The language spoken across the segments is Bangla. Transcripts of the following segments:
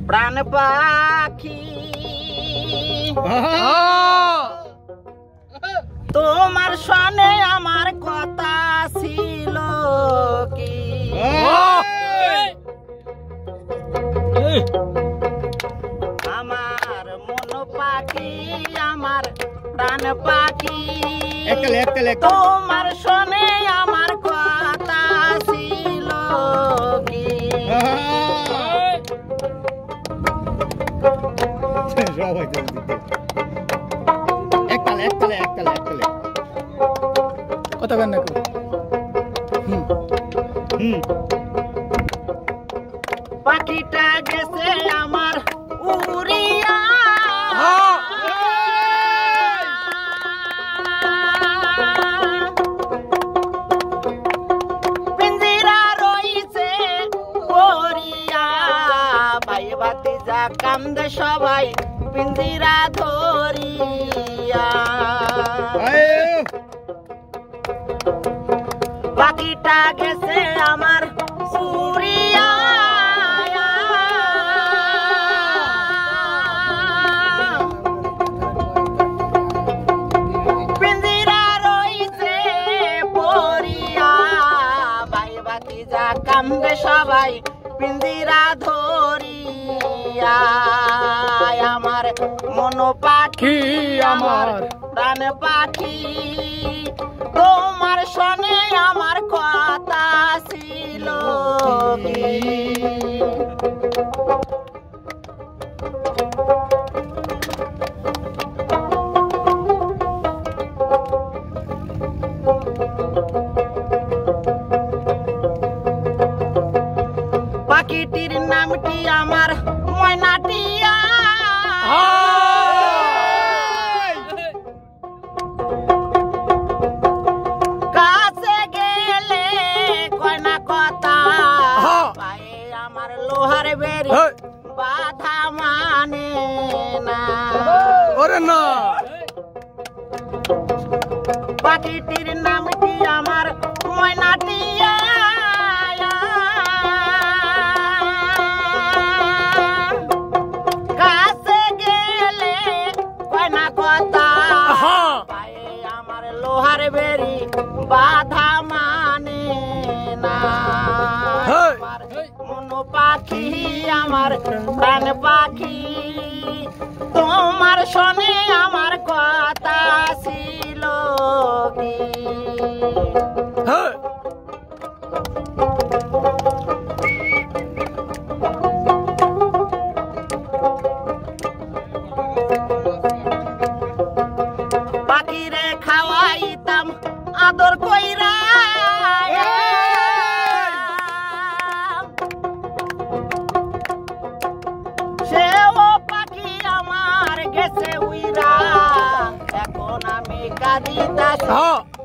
প্রাণ পাখি তোমার সনে আমার কথা ছিল কি আমার মন পাখি আমার প্রাণ পাখি তোমার সনে আমার কথা ছিল কি কত গান না পাখিটা গেছে আমার উড়িয়া পিঞ্জিরা রইছে পরিয়া ভাই ভাতিজা কান্দে সবাই পিঞ্জিরা ধরিয়া পাখিটা গেছে আমার উড়িয়া পিঞ্জিরা রইছে পরিয়া ভাই ভাতিজা কান্দে সবাই পিঞ্জিরা ধরিয়া আমার মন পাখি আমার প্রাণ পাখি তোমার সনে আমার কথা ছিল কি পাখিটির নামটি আমার ময়নাটিয়া কাছে গেলে কয় না কথা পায়ে আমার লোহার বেরি বাধা মানে না ওরে না পাখিটির নামটি আমার ময়নাটিয়া কাছে গেলে কয় না কথা পায়ে আমার লোহার বেরি বাধা মানে না আমার মন পাখি আমার প্রাণ পাখি তোমার সনে আমার কথা ছিল কি পাখিরে খাওয়াইতাম আদর কইরা সেও পাখি আমার গেছে উইরা এখন আমি কাঁদিতাছি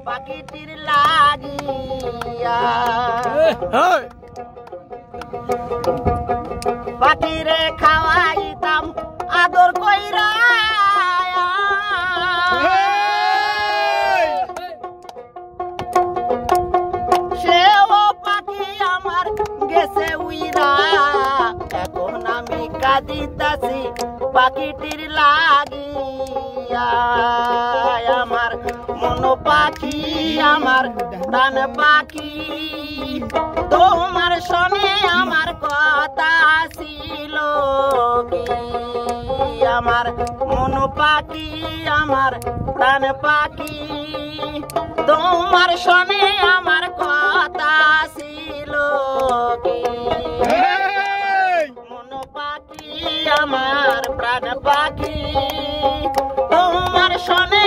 পাখিটির লাগিয়া পাখিরে খাওয়াইতাম আদর কইরা সেও পাখি আমার গেছে উইরা এখন আমি কাঁদিতাছি পাখিটির লাগিয়া আমার মন পাখি আমার প্রাণ পাখি তোমার সনে আমার কথা ছিল কি আমার মন পাখি আমার প্রাণ পাখি তোমার সনে আমার কথা ছিল কি মন পাখি আমার প্রাণ পাখি তোমার সনে